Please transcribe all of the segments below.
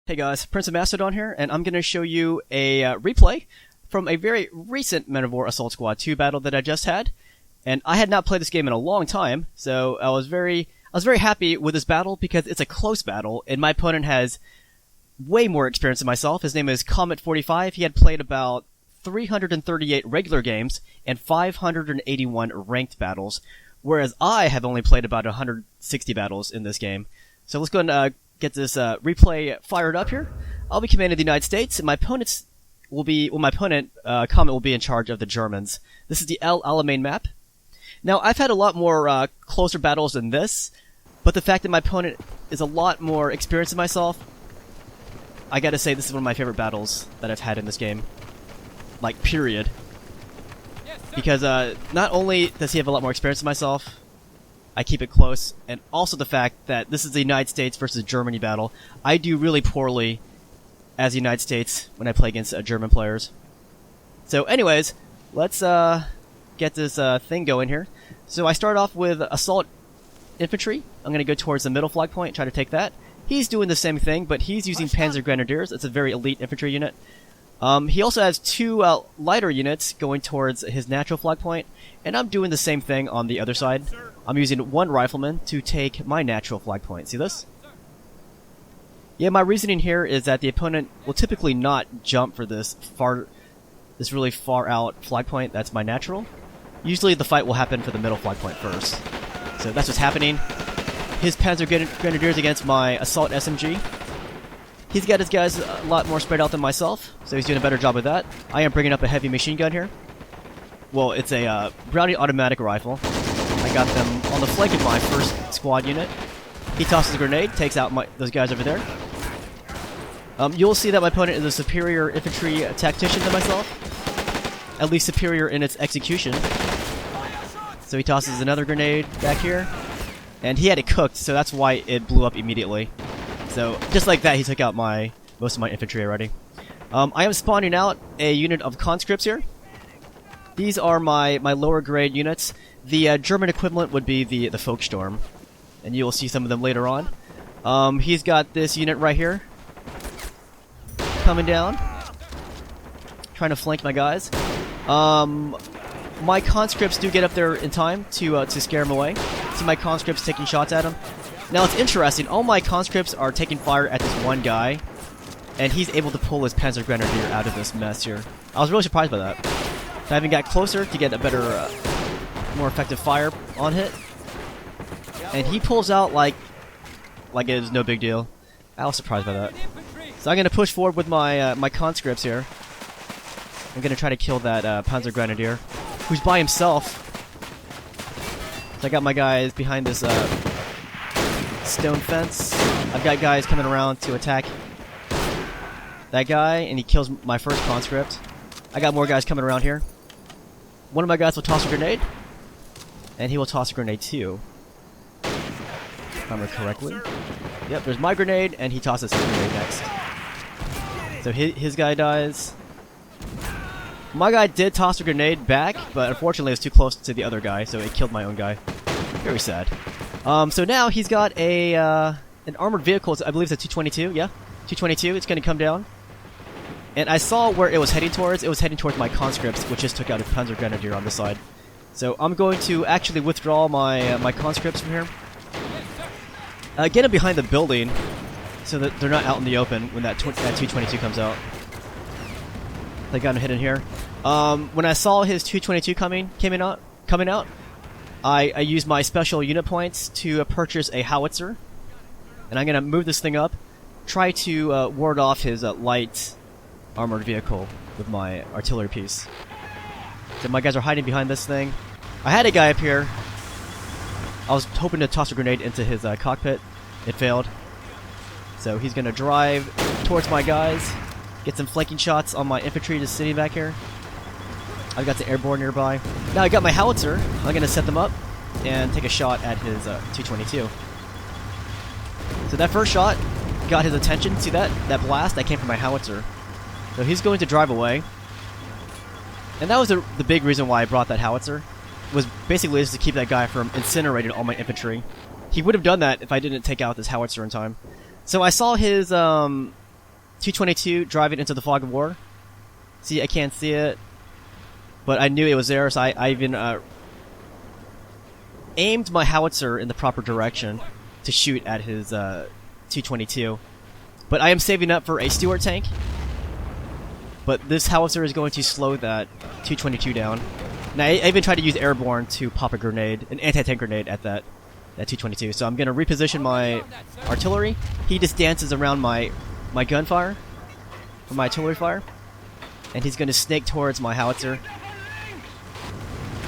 Hey guys, PrinceofMacedon here, and I'm going to show you a replay from a very recent Men of War Assault Squad 2 battle that I just had. And I had not played this game in a long time, so I was very happy with this battle because it's a close battle, and my opponent has way more experience than myself. His name is Comet45. He had played about 338 regular games and 581 ranked battles, whereas I have only played about 160 battles in this game. So let's go and get this replay fired up here. I'll be commanding the United States, and my opponent, Comet, will be in charge of the Germans. This is the Alamein map. Now, I've had a lot more closer battles than this, but the fact that my opponent is a lot more experienced than myself, I gotta say this is one of my favorite battles that I've had in this game. Like, period. Because not only does he have a lot more experience than myself, I keep it close, and also the fact that this is the United States versus Germany battle. I do really poorly as the United States when I play against German players. So anyways, let's get this thing going here. So I start off with assault infantry. I'm going to go towards the middle flag point, try to take that. He's doing the same thing, but he's using Panzer Grenadiers. It's a very elite infantry unit. He also has two lighter units going towards his natural flag point, and I'm doing the same thing on the other side. I'm using one rifleman to take my natural flag point. See this? Yeah, my reasoning here is that the opponent will typically not jump for this really far out flag point. That's my natural. Usually the fight will happen for the middle flag point first. So that's what's happening. His Panzer Grenadiers against my assault SMG. He's got his guys a lot more spread out than myself, so he's doing a better job with that. I am bringing up a heavy machine gun here. Well, it's a Browning automatic rifle. I got them on the flank of my first squad unit. He tosses a grenade, takes out those guys over there. You'll see that my opponent is a superior infantry tactician than myself. At least superior in its execution. So he tosses another grenade back here. And he had it cooked, so that's why it blew up immediately. So, just like that, he took out most of my infantry already. I am spawning out a unit of conscripts here. These are my lower grade units. The German equivalent would be the Folksturm, and you will see some of them later on. He's got this unit right here, coming down, trying to flank my guys. My conscripts do get up there in time to scare him away. See my conscripts taking shots at him. Now it's interesting, all my conscripts are taking fire at this one guy, and he's able to pull his Panzer Grenadier out of this mess here. I was really surprised by that. I even got closer to get a better, more effective fire on hit, and he pulls out like it is no big deal. I was surprised by that. So I'm going to push forward with my my conscripts here. I'm going to try to kill that Panzer Grenadier, who's by himself. So I got my guys behind this stone fence. I've got guys coming around to attack that guy, and he kills my first conscript. I got more guys coming around here. One of my guys will toss a grenade, and he will toss a grenade too. If I remember correctly. Yep, there's my grenade, and he tosses his grenade next. So his guy dies. My guy did toss a grenade back, but unfortunately it was too close to the other guy, so it killed my own guy. Very sad. So now he's got an armored vehicle. I believe it's a 222. Yeah, 222. It's going to come down. And I saw where it was heading towards. It was heading towards my conscripts, which just took out his Panzer Grenadier on the side. So I'm going to actually withdraw my conscripts from here. Get them behind the building, so that they're not out in the open when that 222 comes out. They got him hidden here. When I saw his 222 coming out, I used my special unit points to purchase a howitzer, and I'm gonna move this thing up, try to ward off his light armored vehicle with my artillery piece. So my guys are hiding behind this thing. I had a guy up here. I was hoping to toss a grenade into his cockpit. It failed. So he's gonna drive towards my guys, get some flanking shots on my infantry just sitting back here. I've got the airborne nearby. Now I got my howitzer. I'm gonna set them up and take a shot at his 222. So that first shot got his attention. See that? That blast? That came from my howitzer. So he's going to drive away. And that was the big reason why I brought that howitzer. Was basically just to keep that guy from incinerating all my infantry. He would have done that if I didn't take out this howitzer in time. So I saw his 222 driving into the fog of war. See, I can't see it, but I knew it was there, so I even aimed my howitzer in the proper direction to shoot at his 222. But I am saving up for a Stuart tank. But this howitzer is going to slow that 222 down. Now, I even tried to use airborne to pop a grenade, an anti-tank grenade at that 222. So I'm going to reposition my artillery. He just dances around my gunfire, or my artillery fire. And he's going to snake towards my howitzer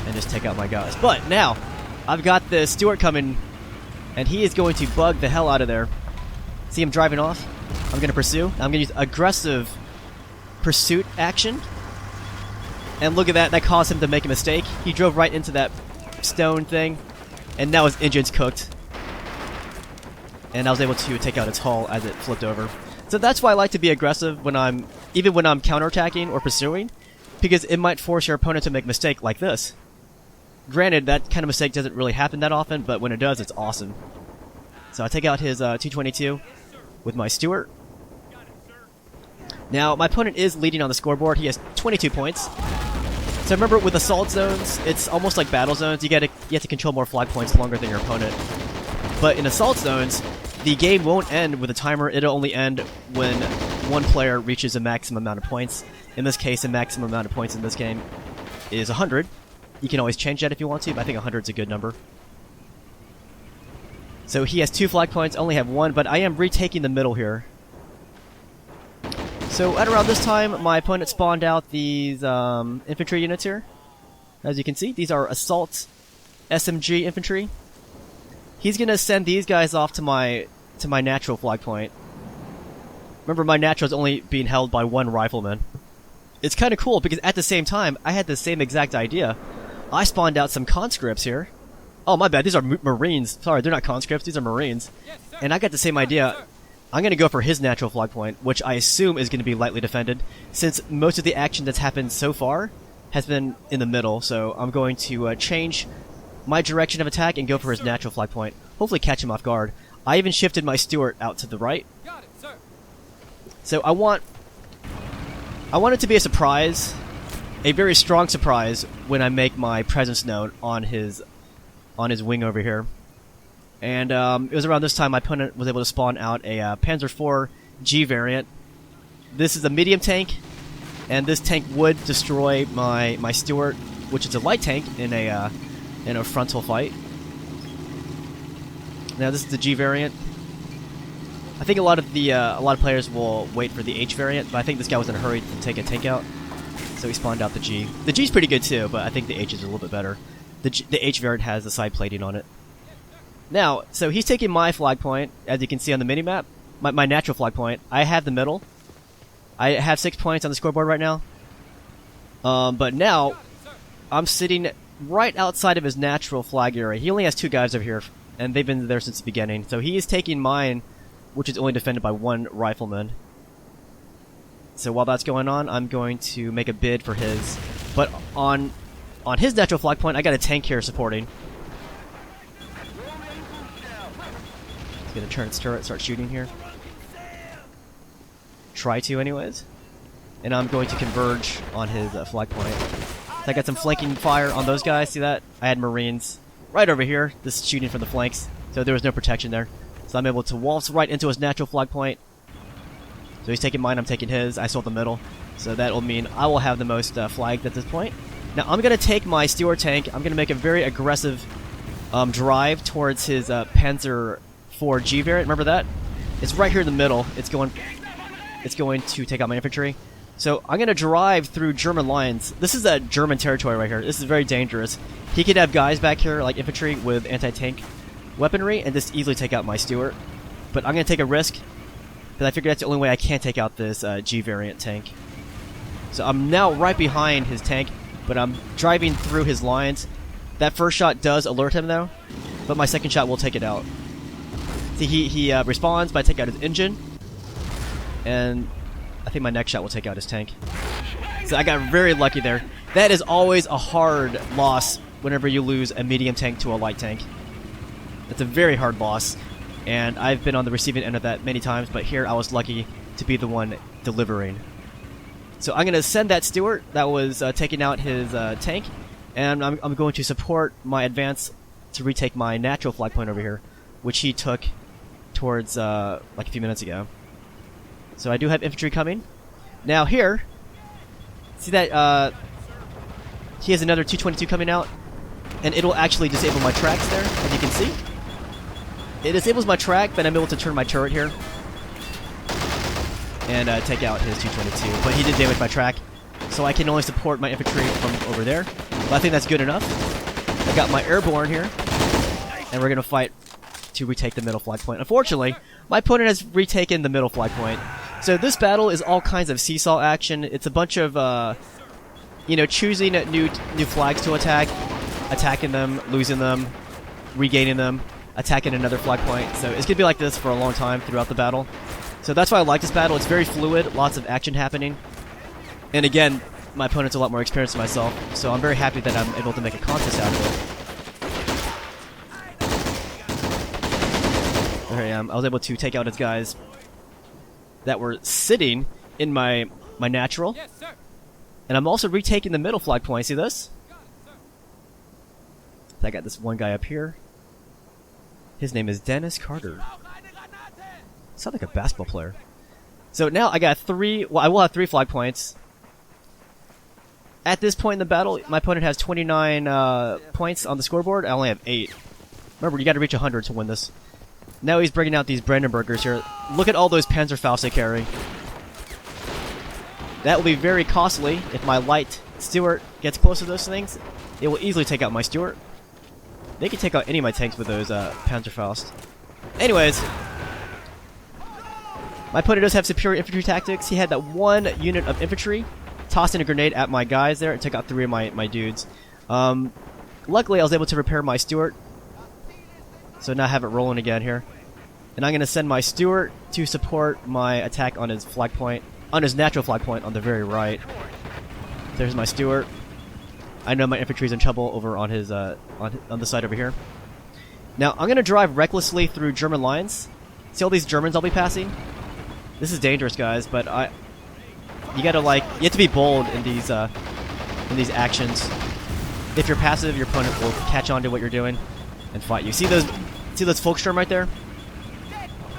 and just take out my guys. But now, I've got the Stuart coming, and he is going to bug the hell out of there. See him driving off? I'm going to pursue. I'm going to use aggressive pursuit action. And look at that, that caused him to make a mistake. He drove right into that stone thing, and now his engine's cooked. And I was able to take out its hull as it flipped over. So that's why I like to be aggressive when even when I'm counterattacking or pursuing, because it might force your opponent to make a mistake like this. Granted, that kind of mistake doesn't really happen that often, but when it does, it's awesome. So I take out his 222 with my Stuart. Now, my opponent is leading on the scoreboard. He has 22 points. So remember, with assault zones, it's almost like battle zones. You have to control more flag points longer than your opponent. But in assault zones, the game won't end with a timer. It'll only end when one player reaches a maximum amount of points. In this case, the maximum amount of points in this game is 100. You can always change that if you want to, but I think 100 is a good number. So he has 2 flag points, only have 1, but I am retaking the middle here. So at around this time, my opponent spawned out these infantry units here. As you can see, these are assault SMG infantry. He's gonna send these guys off to my natural flag point. Remember, my natural is only being held by 1 rifleman. It's kind of cool because at the same time, I had the same exact idea. I spawned out some conscripts here. Oh, my bad, these are Marines. Sorry, they're not conscripts, these are Marines. And I got the same idea. I'm going to go for his natural flag point, which I assume is going to be lightly defended, since most of the action that's happened so far has been in the middle, so I'm going to change my direction of attack and go for his natural flag point. Hopefully catch him off guard. I even shifted my Stuart out to the right. Got it, sir. So I want it to be a surprise, a very strong surprise, when I make my presence known on his wing over here. And it was around this time my opponent was able to spawn out a Panzer IV G variant. This is a medium tank, and this tank would destroy my Stuart, which is a light tank in a frontal fight. Now this is the G variant. I think a lot of players will wait for the H variant, but I think this guy was in a hurry to take a tank out, so he spawned out the G. The G's pretty good too, but I think the H is a little bit better. The H variant has the side plating on it. Now, so he's taking my flag point, as you can see on the minimap, my natural flag point. I have the middle. I have 6 points on the scoreboard right now. But now, I'm sitting right outside of his natural flag area. He only has 2 guys over here, and they've been there since the beginning. So he is taking mine, which is only defended by 1 rifleman. So while that's going on, I'm going to make a bid for his. But on his natural flag point, I got a tank here supporting. He's gonna turn its turret, start shooting here. Try to, anyways. And I'm going to converge on his flag point. So I got some flanking fire on those guys. See that? I had Marines right over here, just shooting from the flanks. So there was no protection there. So I'm able to waltz right into his natural flag point. So he's taking mine, I'm taking his. I sold the middle. So that will mean I will have the most flags at this point. Now I'm going to take my Stuart tank. I'm going to make a very aggressive drive towards his Panzer IV G variant. Remember that? It's right here in the middle. It's going to take out my infantry. So I'm going to drive through German lines. This is a German territory right here. This is very dangerous. He could have guys back here, like infantry, with anti-tank weaponry, and just easily take out my Stuart. But I'm going to take a risk, because I figure that's the only way I can take out this G variant tank. So I'm now right behind his tank, but I'm driving through his lines. That first shot does alert him, though, but my second shot will take it out. See, he responds by taking out his engine, and I think my next shot will take out his tank. So I got very lucky there. That is always a hard loss whenever you lose a medium tank to a light tank. It's a very hard loss, and I've been on the receiving end of that many times, but here I was lucky to be the one delivering. So I'm going to send that Stuart that was taking out his tank, and I'm going to support my advance to retake my natural flag point over here, which he took towards like a few minutes ago. So I do have infantry coming. Now here, see that he has another 222 coming out, and it'll actually disable my tracks there, as you can see. It disables my track, but I'm able to turn my turret here and take out his 222. But he did damage my track, so I can only support my infantry from over there. But I think that's good enough. I got my airborne here, and we're going to fight to retake the middle flag point. Unfortunately, my opponent has retaken the middle flag point. So this battle is all kinds of seesaw action. It's a bunch of, you know, choosing new flags to attack, attacking them, losing them, regaining them, attacking another flag point. So it's going to be like this for a long time throughout the battle. So that's why I like this battle. It's very fluid, lots of action happening. And again, my opponent's a lot more experienced than myself, so I'm very happy that I'm able to make a contest out of it. There I am. I was able to take out his guys that were sitting in my natural. Yes, sir. And I'm also retaking the middle flag point. See this? I got this one guy up here. His name is Dennis Carter. Sounds like a basketball player. So now I got I will have 3 flag points. At this point in the battle, my opponent has 29 points on the scoreboard. I only have 8. Remember, you got to reach 100 to win this. Now he's bringing out these Brandenburgers here. Look at all those Panzerfaust they carry. That will be very costly if my light Stuart gets close to those things. It will easily take out my Stuart. They can take out any of my tanks with those Panzerfaust. Anyways, my opponent does have superior infantry tactics. He had that one unit of infantry, tossed in a grenade at my guys there, and took out 3 of my dudes. Luckily, I was able to repair my Stuart, so now I have it rolling again here. And I'm going to send my Stuart to support my attack on his flag point, on his natural flag point on the very right. There's my Stuart. I know my infantry's in trouble over on his on the side over here. Now I'm going to drive recklessly through German lines. See all these Germans I'll be passing? This is dangerous, guys, but you gotta you have to be bold in these actions. If you're passive, your opponent will catch on to what you're doing and fight you. See those Volkssturm right there?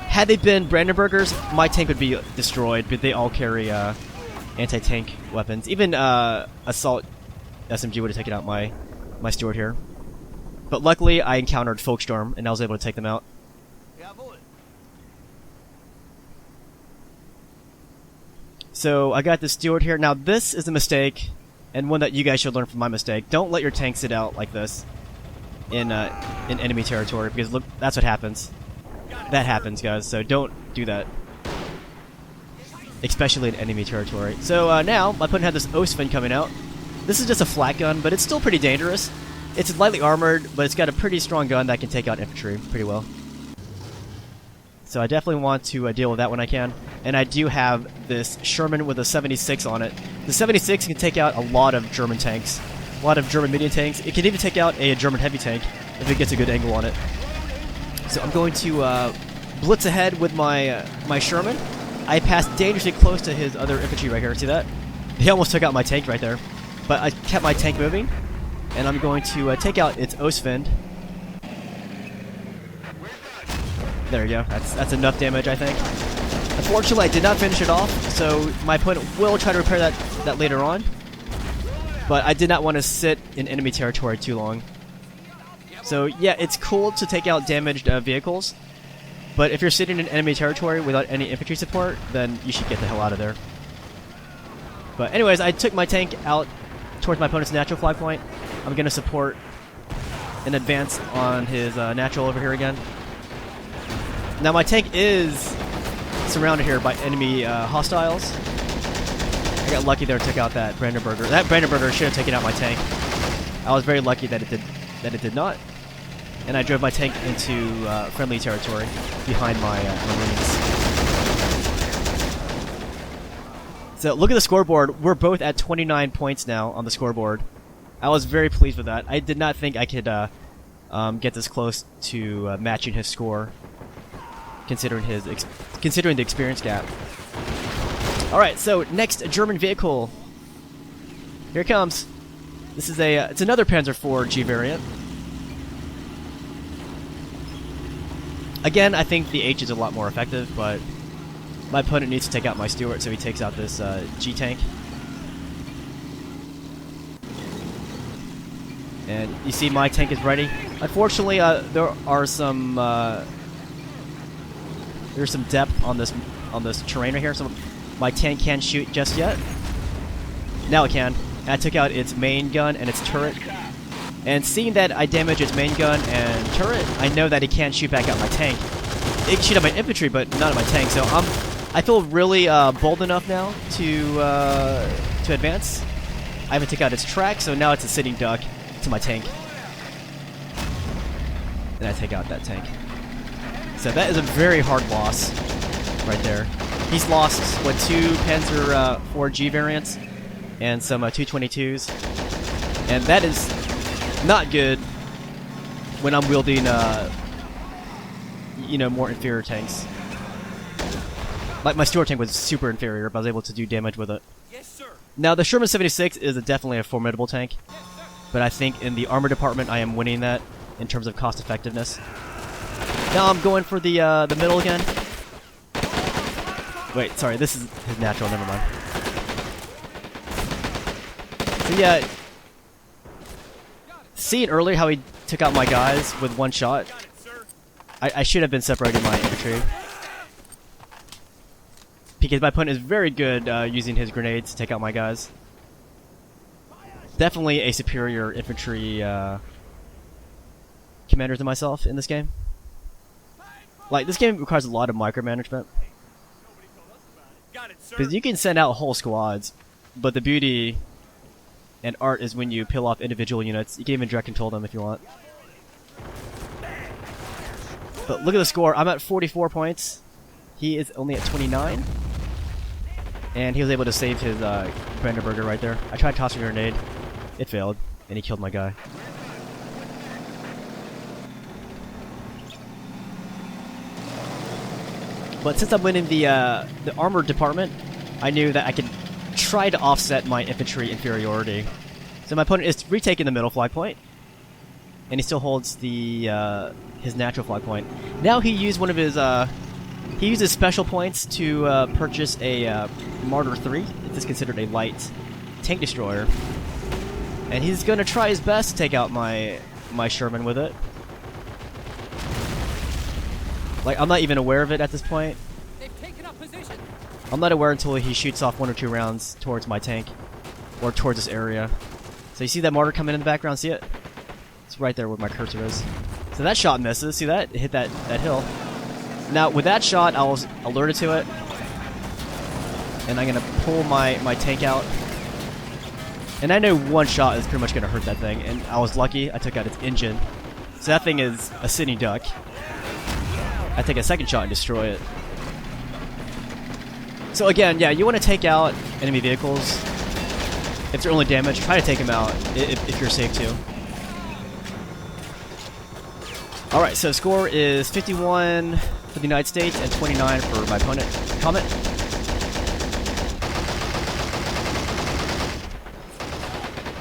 Had they been Brandenburgers, my tank would be destroyed, but they all carry anti-tank weapons. Even assault SMG would have taken out my Stuart here. But luckily, I encountered Volkssturm, and I was able to take them out. So I got the Stuart here. Now this is a mistake, and one that you guys should learn from my mistake. Don't let your tank sit out like this in enemy territory, because look, that's what happens. That happens, guys. So don't do that, especially in enemy territory. So now my opponent had this Ostwind coming out. This is just a flat gun, but it's still pretty dangerous. It's lightly armored, but it's got a pretty strong gun that can take out infantry pretty well. So I definitely want to deal with that when I can. And I do have this Sherman with a 76 on it. The 76 can take out a lot of German tanks, a lot of German medium tanks. It can even take out a German heavy tank if it gets a good angle on it. So I'm going to blitz ahead with my Sherman. I passed dangerously close to his other infantry right here. See that? He almost took out my tank right there. But I kept my tank moving, and I'm going to take out its Ostwind. There we go. That's enough damage, I think. Unfortunately, I did not finish it off, so my opponent will try to repair that later on. But I did not want to sit in enemy territory too long. So yeah, it's cool to take out damaged vehicles, but if you're sitting in enemy territory without any infantry support, then you should get the hell out of there. But anyways, I took my tank out towards my opponent's natural flag point. I'm going to support an advance on his natural over here again. Now my tank is surrounded here by enemy hostiles. I got lucky there and took out that Brandenburger. That Brandenburger should have taken out my tank. I was very lucky that it did not. And I drove my tank into friendly territory behind my Marines. So look at the scoreboard. We're both at 29 points now on the scoreboard. I was very pleased with that. I did not think I could get this close to matching his score, considering the experience gap. Alright, so next German vehicle. Here it comes. This is a, it's another Panzer IV G variant. Again, I think the H is a lot more effective, but my opponent needs to take out my Stuart, so he takes out this G tank. And you see my tank is ready. Unfortunately, there are some there's some depth on this terrain right here, so my tank can't shoot just yet. Now it can. And I took out its main gun and its turret. And seeing that I damaged its main gun and turret, I know that it can't shoot back at my tank. It can shoot at my infantry, but not at my tank. So I feel really bold enough now to advance. I haven't taken out its track, so now it's a sitting duck to my tank. And I take out that tank. So that is a very hard loss right there. He's lost, what, 2 Panzer IV G variants and some 222s. And that is not good when I'm wielding, you know, more inferior tanks. My Stuart tank was super inferior, but I was able to do damage with it. Yes, sir. Now, the Sherman 76 is definitely a formidable tank, but I think in the armor department I am winning that in terms of cost effectiveness. Now I'm going for the middle again. Wait, sorry, this is his natural, never mind. So yeah, seeing earlier how he took out my guys with one shot, I should have been separating my infantry. Because my opponent is very good using his grenades to take out my guys. Definitely a superior infantry commander than myself in this game. Like, this game requires a lot of micromanagement. Because you can send out whole squads, but the beauty and art is when you peel off individual units. You can even direct control them if you want. But look at the score. I'm at 44 points. He is only at 29. And he was able to save his Brandenburger right there. I tried tossing a grenade. It failed. And he killed my guy. But since I'm winning the armor department, I knew that I could try to offset my infantry inferiority. So my opponent is retaking the middle flag point, and he still holds the his natural flag point. Now he used one of his he uses special points to purchase a Martyr 3. It's considered a light tank destroyer, and he's gonna try his best to take out my Sherman with it. Like, I'm not even aware of it at this point. They've taken up position. I'm not aware until he shoots off 1 or 2 rounds towards my tank. Or towards this area. So you see that mortar coming in the background? See it? It's right there where my cursor is. So that shot misses. See that? It hit that hill. Now, with that shot, I was alerted to it. And I'm going to pull my tank out. And I know one shot is pretty much going to hurt that thing. And I was lucky. I took out its engine. So that thing is a sitting duck. I take a second shot and destroy it. So again, yeah, you want to take out enemy vehicles. If they're only damaged, try to take them out if you're safe to. Alright, so score is 51 for the United States and 29 for my opponent. Comment.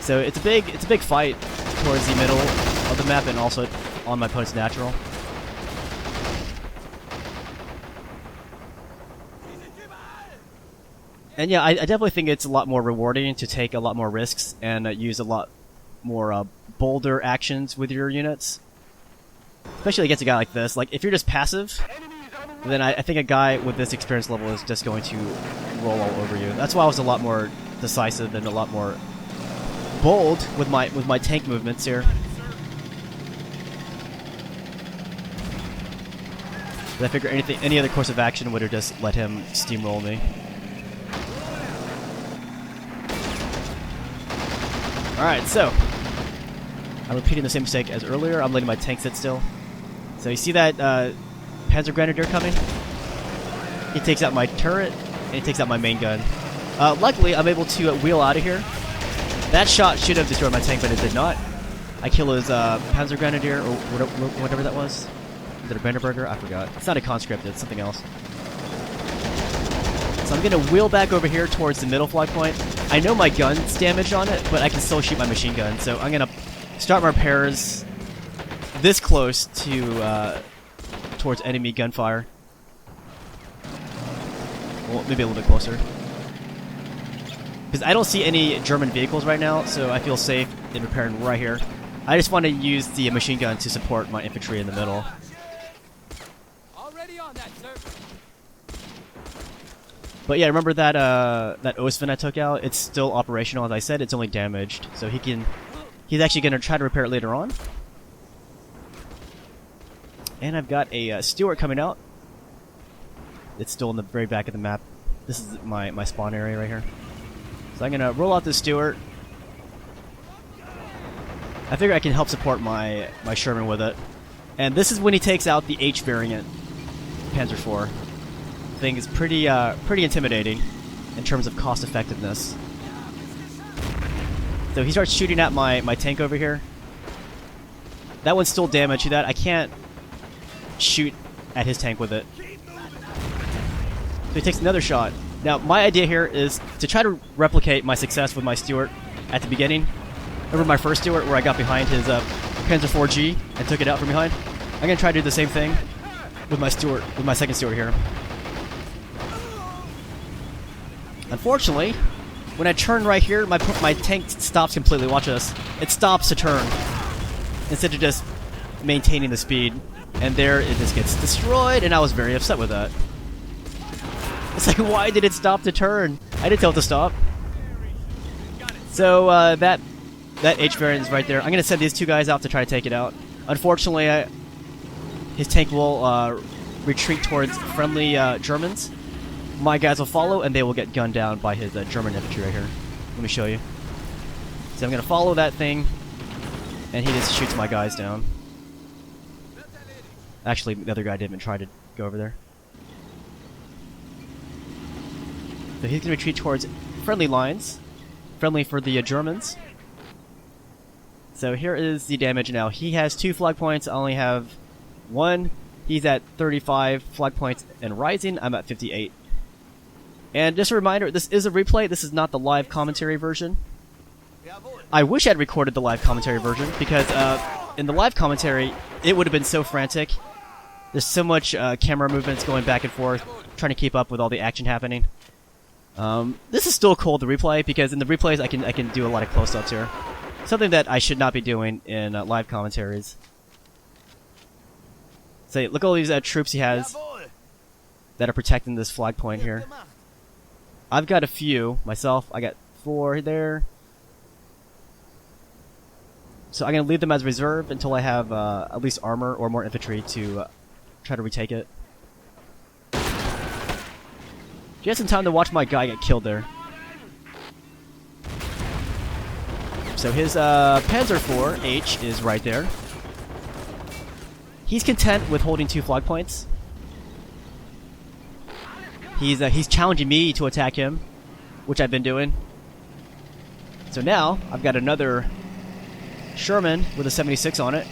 So it's a big fight towards the middle of the map and also on my opponent's natural. And yeah, I definitely think it's a lot more rewarding to take a lot more risks and use a lot more bolder actions with your units. Especially against a guy like this. Like, if you're just passive, then I think a guy with this experience level is just going to roll all over you. That's why I was a lot more decisive and a lot more bold with my tank movements here. But I figure any other course of action would have just let him steamroll me. Alright, so I'm repeating the same mistake as earlier. I'm letting my tank sit still. So you see that Panzer Grenadier coming? He takes out my turret, and he takes out my main gun. Luckily, I'm able to wheel out of here. That shot should have destroyed my tank, but it did not. I kill his Panzer Grenadier, or whatever that was. Is it a Brandenburger? I forgot. It's not a conscript, it's something else. So I'm gonna wheel back over here towards the middle flag point. I know my gun's damaged on it, but I can still shoot my machine gun. So I'm gonna start my repairs this close to towards enemy gunfire. Well, maybe a little bit closer. Because I don't see any German vehicles right now, so I feel safe in repairing right here. I just want to use the machine gun to support my infantry in the middle. Already on that, sir. But yeah, remember that that Ostwind I took out? It's still operational. As I said, it's only damaged, so he's actually going to try to repair it later on. And I've got a Stuart coming out. It's still in the very back of the map. This is my spawn area right here. So I'm gonna roll out the Stuart. I figure I can help support my Sherman with it. And this is when he takes out the H variant Panzer IV. Thing is pretty intimidating in terms of cost effectiveness. So he starts shooting at my tank over here. That one's still damaged. See that? I can't shoot at his tank with it. So he takes another shot. Now, my idea here is to try to replicate my success with my Stuart at the beginning. Remember my first Stuart where I got behind his Panzer IV-G and took it out from behind? I'm going to try to do the same thing with my Stuart, with my second Stuart here. Unfortunately, when I turn right here, my tank stops completely. Watch this. It stops to turn instead of just maintaining the speed. And there it just gets destroyed, and I was very upset with that. It's like, why did it stop to turn? I didn't tell it to stop. So that H variant is right there. I'm gonna send these two guys out to try to take it out. Unfortunately, his tank will retreat towards friendly Germans. My guys will follow, and they will get gunned down by his German infantry right here. Let me show you. So I'm gonna follow that thing, and he just shoots my guys down. Actually, the other guy didn't even try to go over there. So he's going to retreat towards friendly lines. Friendly for the Germans. So here is the damage now. He has 2 flag points. I only have 1. He's at 35 flag points and rising. I'm at 58. And just a reminder, this is a replay. This is not the live commentary version. I wish I'd recorded the live commentary version, because in the live commentary, it would have been so frantic. There's so much camera movements going back and forth, trying to keep up with all the action happening. This is still cool, the replay, because in the replays I can do a lot of close-ups here. Something that I should not be doing in live commentaries. Say, look at all these troops he has that are protecting this flag point here. I've got a few myself. I got 4 there. So I'm going to leave them as reserve until I have at least armor or more infantry to try to retake it. Just in time to watch my guy get killed there. So his Panzer IV-H is right there. He's content with holding 2 flag points. He's challenging me to attack him, which I've been doing. So now I've got another Sherman with a 76 on it.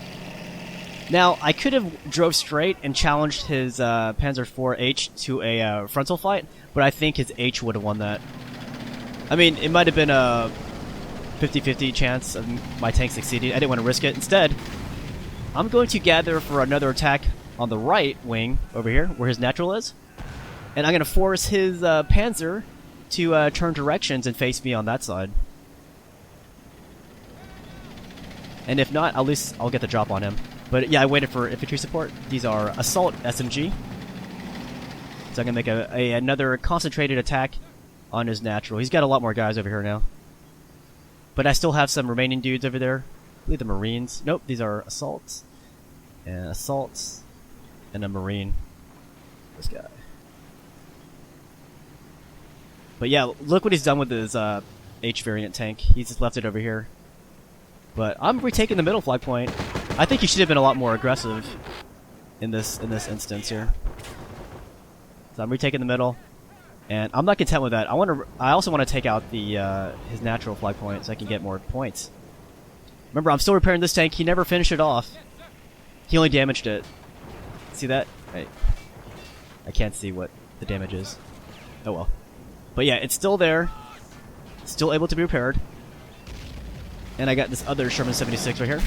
Now, I could have drove straight and challenged his Panzer IV-H to a frontal fight, but I think his H would have won that. I mean, it might have been a 50-50 chance of my tank succeeding. I didn't want to risk it. Instead, I'm going to gather for another attack on the right wing over here, where his natural is. And I'm going to force his Panzer to turn directions and face me on that side. And if not, at least I'll get the drop on him. But yeah, I waited for infantry support. These are assault SMG. So I'm going to make another concentrated attack on his natural. He's got a lot more guys over here now. But I still have some remaining dudes over there. I believe the Marines. Nope, these are assaults. And assaults. And a Marine. This guy. But yeah, look what he's done with his H variant tank. He's just left it over here. But I'm retaking the middle flag point. I think he should have been a lot more aggressive in this instance here. So I'm retaking the middle, and I'm not content with that. I also want to take out the his natural flag point so I can get more points. Remember, I'm still repairing this tank. He never finished it off. He only damaged it. See that? I can't see what the damage is. Oh well. But yeah, it's still there. Still able to be repaired. And I got this other Sherman 76 right here.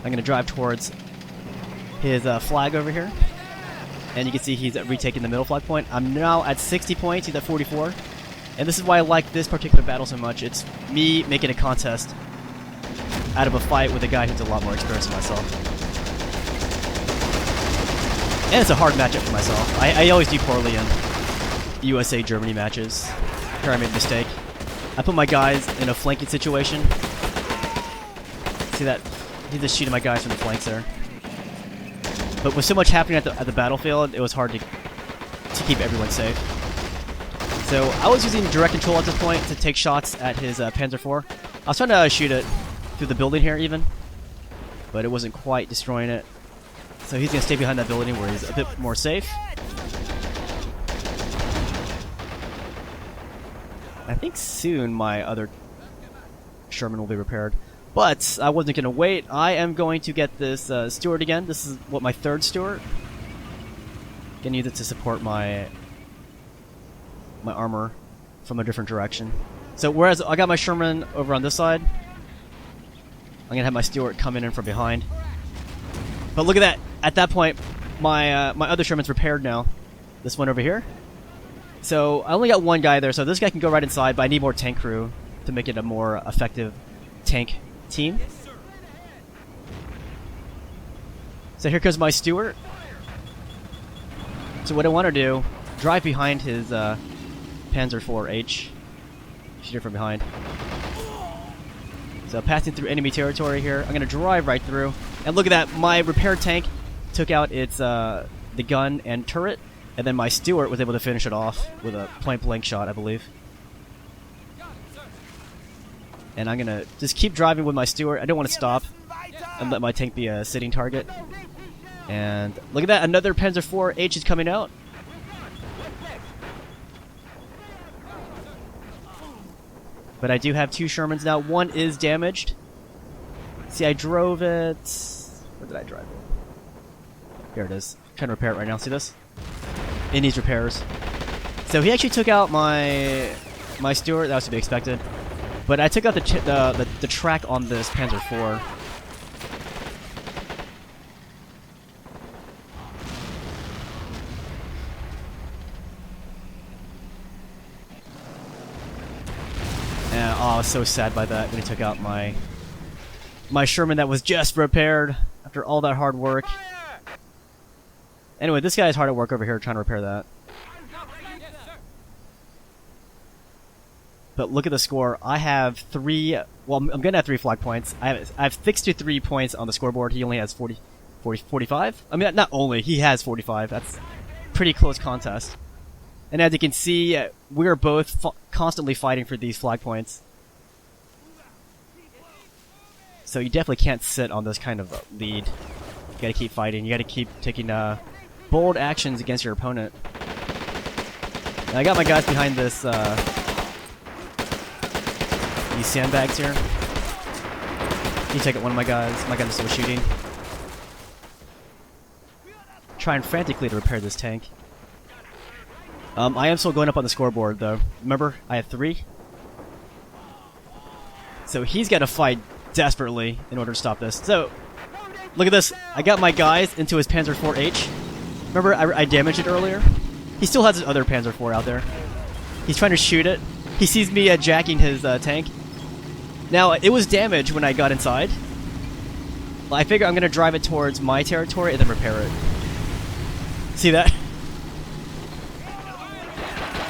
I'm gonna drive towards his flag over here. And you can see he's retaking the middle flag point. I'm now at 60 points, he's at 44. And this is why I like this particular battle so much. It's me making a contest out of a fight with a guy who's a lot more experienced than myself. And it's a hard matchup for myself. I always do poorly in USA-Germany matches. Here I made a mistake. I put my guys in a flanking situation. See that? He's just shooting my guys from the flanks there. But with so much happening at the battlefield, it was hard to keep everyone safe. So I was using direct control at this point to take shots at his Panzer IV. I was trying to shoot it through the building here even, but it wasn't quite destroying it. So he's going to stay behind that building where he's a bit more safe. I think soon my other Sherman will be repaired. But I wasn't going to wait. I am going to get this Stuart again. This is my third Stuart. Gonna use it to support my armor from a different direction. So whereas I got my Sherman over on this side, I'm gonna have my Stuart coming in from behind. But look at that! At that point, my other Sherman's repaired now. This one over here. So I only got one guy there, so this guy can go right inside, but I need more tank crew to make it a more effective tank team. So here comes my Stuart. So what I want to do, drive behind his Panzer IV-H. Shoot it from behind. So passing through enemy territory here. I'm going to drive right through. And look at that, my repair tank took out its the gun and turret. And then my Stuart was able to finish it off with a point-blank shot, I believe. And I'm going to just keep driving with my Stuart. I don't want to stop and let my tank be a sitting target. And look at that, another Panzer IV-H is coming out. But I do have two Shermans now. One is damaged. See, I drove it... Where did I drive it? Here it is. I'm trying to repair it right now. See this? It needs repairs. So he actually took out my Stuart. That was to be expected. But I took out the track on this Panzer IV. And oh, I was so sad by that when he took out my Sherman that was just repaired after all that hard work. Anyway, this guy is hard at work over here trying to repair that. But look at the score. I have 3... Well, I'm going to have 3 flag points. I have 63 points on the scoreboard. He only has 45? I mean, not only. He has 45. That's pretty close contest. And as you can see, we're both constantly fighting for these flag points. So you definitely can't sit on this kind of lead. You gotta keep fighting. You gotta keep taking bold actions against your opponent. And I got my guys behind this... these sandbags here. You take out one of my guys. My guys are still shooting. Trying frantically to repair this tank. I am still going up on the scoreboard though. Remember, I have 3. So he's got to fight desperately in order to stop this. So, look at this. I got my guys into his Panzer IV-H. Remember, I damaged it earlier? He still has his other Panzer IV out there. He's trying to shoot it. He sees me jacking his tank. Now, it was damaged when I got inside. I figure I'm going to drive it towards my territory and then repair it. See that?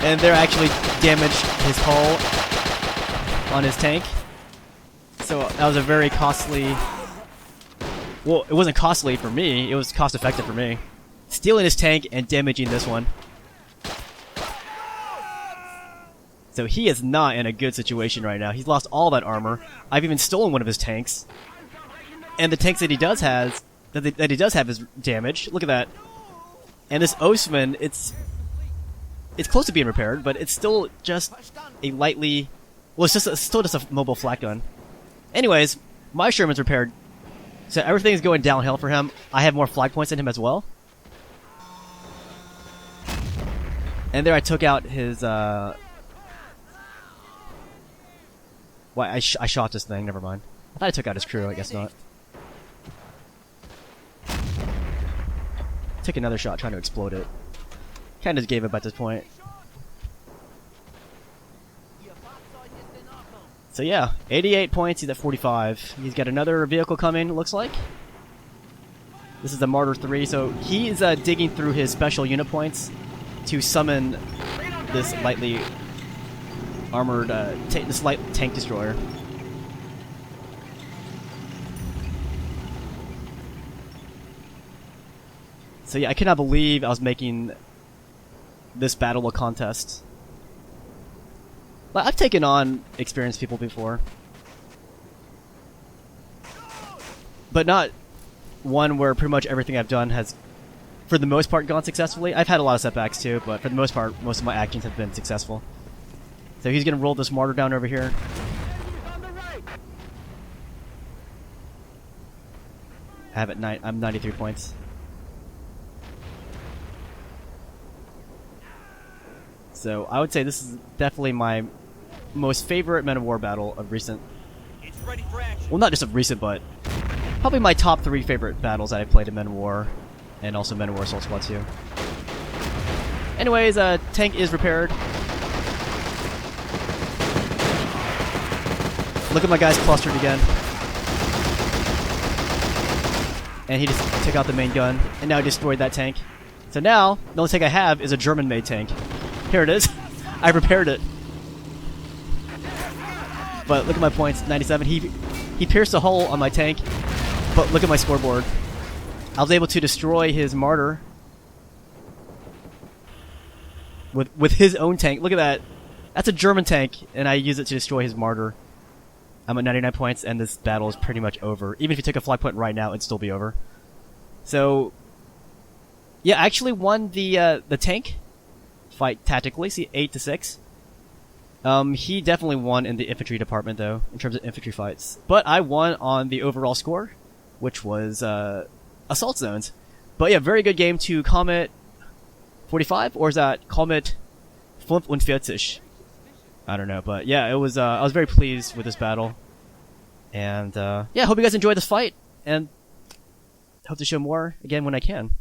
And they're actually damaged his hull on his tank. So that was a very costly... Well, it wasn't costly for me. It was cost effective for me. Stealing his tank and damaging this one. So he is not in a good situation right now. He's lost all that armor. I've even stolen one of his tanks. And the tanks that he does have is damaged. Look at that. And this Osman, it's close to being repaired, but it's still just a lightly... Well, it's still just a mobile flat gun. Anyways, my Sherman's repaired. So everything is going downhill for him. I have more flag points than him as well. And there I took out his, Why, I shot this thing, never mind. I thought I took out his crew, I guess not. Took another shot trying to explode it. Kinda just gave up at this point. So yeah, 88 points, he's at 45. He's got another vehicle coming, looks like. This is the Martyr 3, so he is digging through his special unit points to summon this lightly armored, this light tank destroyer. So yeah, I cannot believe I was making this battle a contest. But I've taken on experienced people before. But not one where pretty much everything I've done has, for the most part, gone successfully. I've had a lot of setbacks too, but for the most part, most of my actions have been successful. So he's gonna roll this Martyr down over here. I have it I'm 93 points. So I would say this is definitely my most favorite Men of War battle of recent. Well, not just of recent, but probably my top 3 favorite battles that I played in Men of War, and also Men of War Assault Squad 2. Anyways, tank is repaired. Look at my guys clustered again. And he just took out the main gun, and now destroyed that tank. So now, the only tank I have is a German-made tank. Here it is. I repaired it. But look at my points, 97. He pierced a hole on my tank, but look at my scoreboard. I was able to destroy his Martyr with his own tank. Look at that. That's a German tank, and I use it to destroy his Martyr. I'm at 99 points, and this battle is pretty much over. Even if you took a flag point right now, it'd still be over. So, yeah, I actually won the tank fight tactically. See, 8-6. He definitely won in the infantry department, though, in terms of infantry fights. But I won on the overall score, which was assault zones. But yeah, very good game to Comet 45, or is that Comet 45? I don't know, but yeah, it was. I was very pleased with this battle, and yeah, hope you guys enjoyed this fight, and hope to show more again when I can.